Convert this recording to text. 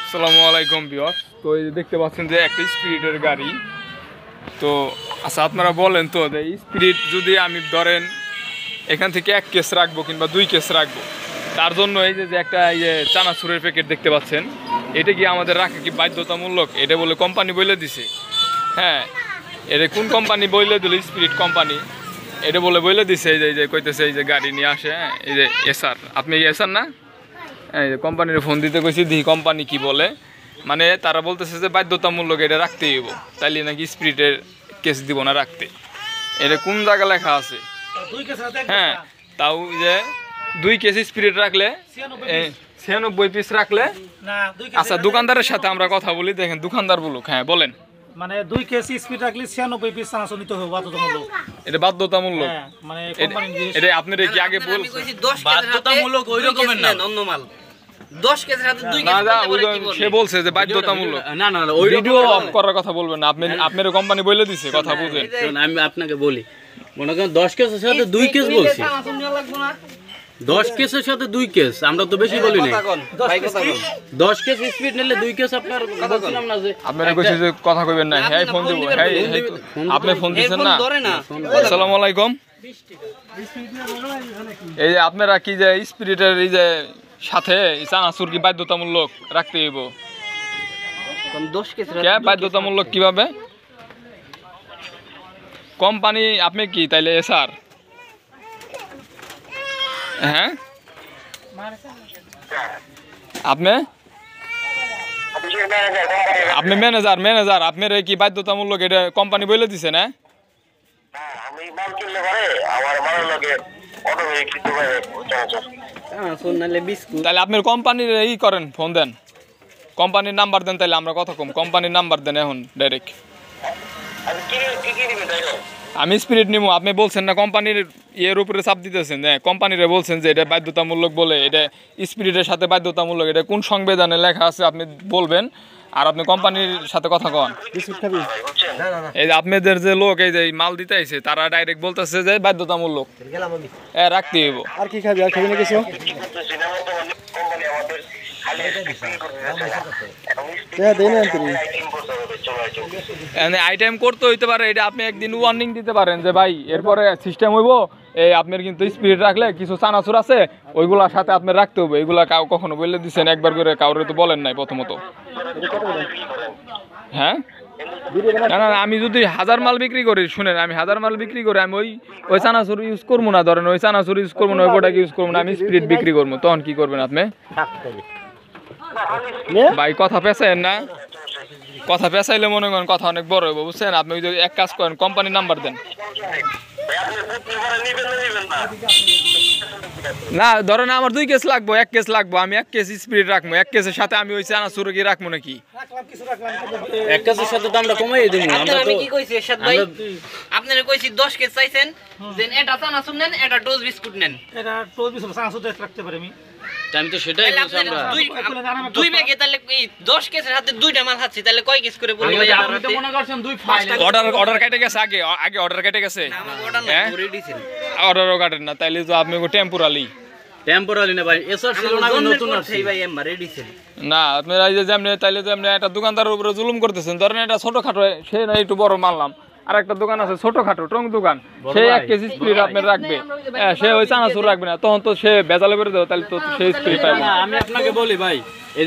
আসসালামু আলাইকুম ভিউয়ার্স। তো এই দেখতে পাচ্ছেন যে একটা স্পিরিটের গাড়ি। তো আচ্ছা আপনারা বলেন তো যে স্পিরিট যদি আমি ধরেন এখান থেকে 1 কেস রাখবো কিংবা 2 কেস রাখবো, তার জন্য এই যে একটা এই যে চানাচুরের প্যাকেট দেখতে পাচ্ছেন, এটা কি আমাদের রাখা কি বাধ্যতামূলক? এটা বলে কোম্পানি বলে দিছে। হ্যাঁ, এটা কোন কোম্পানি বলে দিল? স্পিরিট কোম্পানি এটা বলে দিছে। এই যে কইতেছে এই যে গাড়ি নিয়ে আসে, হ্যাঁ এই যে এসআর, আপনি এসআর না? এই যে কোম্পানির ফোন দিতে কইছি, দেখি কোম্পানি কি বলে। মানে তারা বলতেছে যে বাধ্যতামূলক এটা রাখতেই হইব, তাইলে নাকি স্পিরিটের কেস দিব না রাখতে। এটা কোন জায়গা লেখা আছে? হ্যাঁ, তাও যে 2 কেস স্পিরিট রাখলে 96 পিস রাখলে। আচ্ছা দোকানদারের সাথে আমরা কথা বলি, দেখেন দোকানদার বলুক। হ্যাঁ বলেন। মানে 2 কেজি স্পিড রাখলে 96 পিস চানাচুর নিতে হবে বাধ্যতামূলক। এটা বাধ্যতামূলক? হ্যাঁ, মানে কোম্পানি দিয়ে এটা আপনারা কি আগে বলছেন বাধ্যতামূলক? ওই রকমের না, অন্য মাল 10 কেজির সাথে 2 কেজি সে বলছে যে বাধ্যতামূলক। না না না, ওই ভিডিও অফ করার কথা বলবেন না আপনি, আপনার কোম্পানি বলে দিছে, কথা বুঝেন। আমি আপনাকে বলি, মনে করেন 10 কেজির সাথে 2 কেজি বলছি। 10 কেজির সাথে 2 কেজি, আমরা তো বেশি বলি না। 10 কেজি স্পিড নিলে 2 কেজি আপনার বলছিলাম না যে আপনারা কইছে যে কথা কইবেন না। হ্যাঁ ফোন দিব। হ্যাঁ আপনি ফোন দিবেন না? আসসালামু আলাইকুম। এই যে আপনারা কি যে স্পিরিটের এই যে সাথে চানাচুর কি বাধ্যতামূলক রাখতে হইব? 10 কেজি কে বাধ্যতামূলক কিভাবে? কোম্পানি আপনি কি তাইলে এসআর? হ্যাঁ আপনি ম্যানেজার আপনার কি বাধ্যতামূলক এটা কোম্পানি বলে দিছে না? তাহলে আপনার কোম্পানির ই করেন, ফোন দেন, কোম্পানির নাম্বার দেন, তাহলে আমরা কথা কম। কোম্পানির নাম্বার দেন এখন ডাইরেক্ট। আমি স্পিরিট নিবো, আপনি বলছেন না কোম্পানির ইয়ের উপরে চাপ দিতেছেন। কোম্পানিরে বলছেন যে এটা বাধ্যতামূলক বলে, এটা স্পিরিটের সাথে বাধ্যতামূলক। এটা কোন সংবিধানে লেখা আছে আপনি বলবেন, আর আপনি কোম্পানির সাথে কথা কন। এই যে আপনাদের যে লোক এই যে মাল দিতে আইছে, তারা ডাইরেক্ট বলতেছে যে বাধ্যতামূলক রাখতে হইব। আর কি খাবি? আর খাবি না কিছু? আইটেম করতে হইতে পারে, এটা আপনি একদিন ওয়ার্নিং দিতে পারেন যে ভাই এরপরে সিস্টেম হইব, এই আপনার কিন্তু স্পিরিট রাখলে কিছু চানাচুর আছে ওইগুলার সাথে আপনার রাখতে হবে। এগুলা কাউ কখনো বলে দিচ্ছেন একবার করে? কাউরে তো বলেন নাই প্রথমত। হ্যাঁ না না, আমি যদি 1000 মাল বিক্রি করি, শুনেন, আমি 1000 মাল বিক্রি করি, আমি ওই চানাচুর ইউজ করবো না। ধরেন ওই চানাচুর ইউজ করবো না, ওই প্রোডাক্ট ইউজ করবো না, আমি স্পিরিট বিক্রি করবো, তখন কি করবেন আপনি? ভাই কথা পেঁচাইন না, কথা পেঁচাইলে মনে করেন কথা অনেক বড় হইব, বুঝছেন? আপনি ওই যে এক কাজ করেন, কোম্পানির নাম্বার দেন। না ধরেন আমার 2 কেস লাগবো, 1 কেস লাগবো, আমি 1 কেস স্পিরিট রাখবো। 1 কেসের সাথে আমি ওই চানাচুর কি রাখবো নাকি? 1 কেজির সাথে দামটা কমাই দেব। আমি কি কইছি এরশাদ ভাই? আপনারা কইছি 10 কেজি চাইছেন, দেন এটা চানাচুর নেন, এটা টোস্ট বিস্কুট নেন। এটা টোস্ট বিস্কুট চানাচুর রাখতে পারি আমি তো সেটাই বলছি। আমরা 2 ব্যাগে তাহলে এই 10 কেজির সাথে 2টা মাল খাচ্ছি, তাহলে কয় কেজি করে বলি ভাই? আপনি তো মনে করছেন 2 ফাস্ট অর্ডার কেটে গেছে, আগে অর্ডার কেটে গেছে। অর্ডার না রেডি ছিল, অর্ডারও কাটেন না, তাইলে তো আপনি টেম্পোরালি না ভাই। এসআর ছিল না, নতুন আছে ভাই, এমআর রেডি ছিল না। আপনারা এই যে যেমনি তাইলে তো আপনি একটা দোকানদারের উপরে জুলুম করতেছেন। ধরেন এটা ছোটখাটো, সে না একটু বড় মানলাম, আর একটা দোকান আছে ছোটখাটো টং দোকান, সে 1 কেজি স্পিরিট আপনার রাখবে, সে ওই চানাচুর রাখবে না, তখন তো সে বেজালে করে দেবে, তাহলে তো সেই স্পিরিট পাবে না। আমি আপনাকে বলি ভাই, এই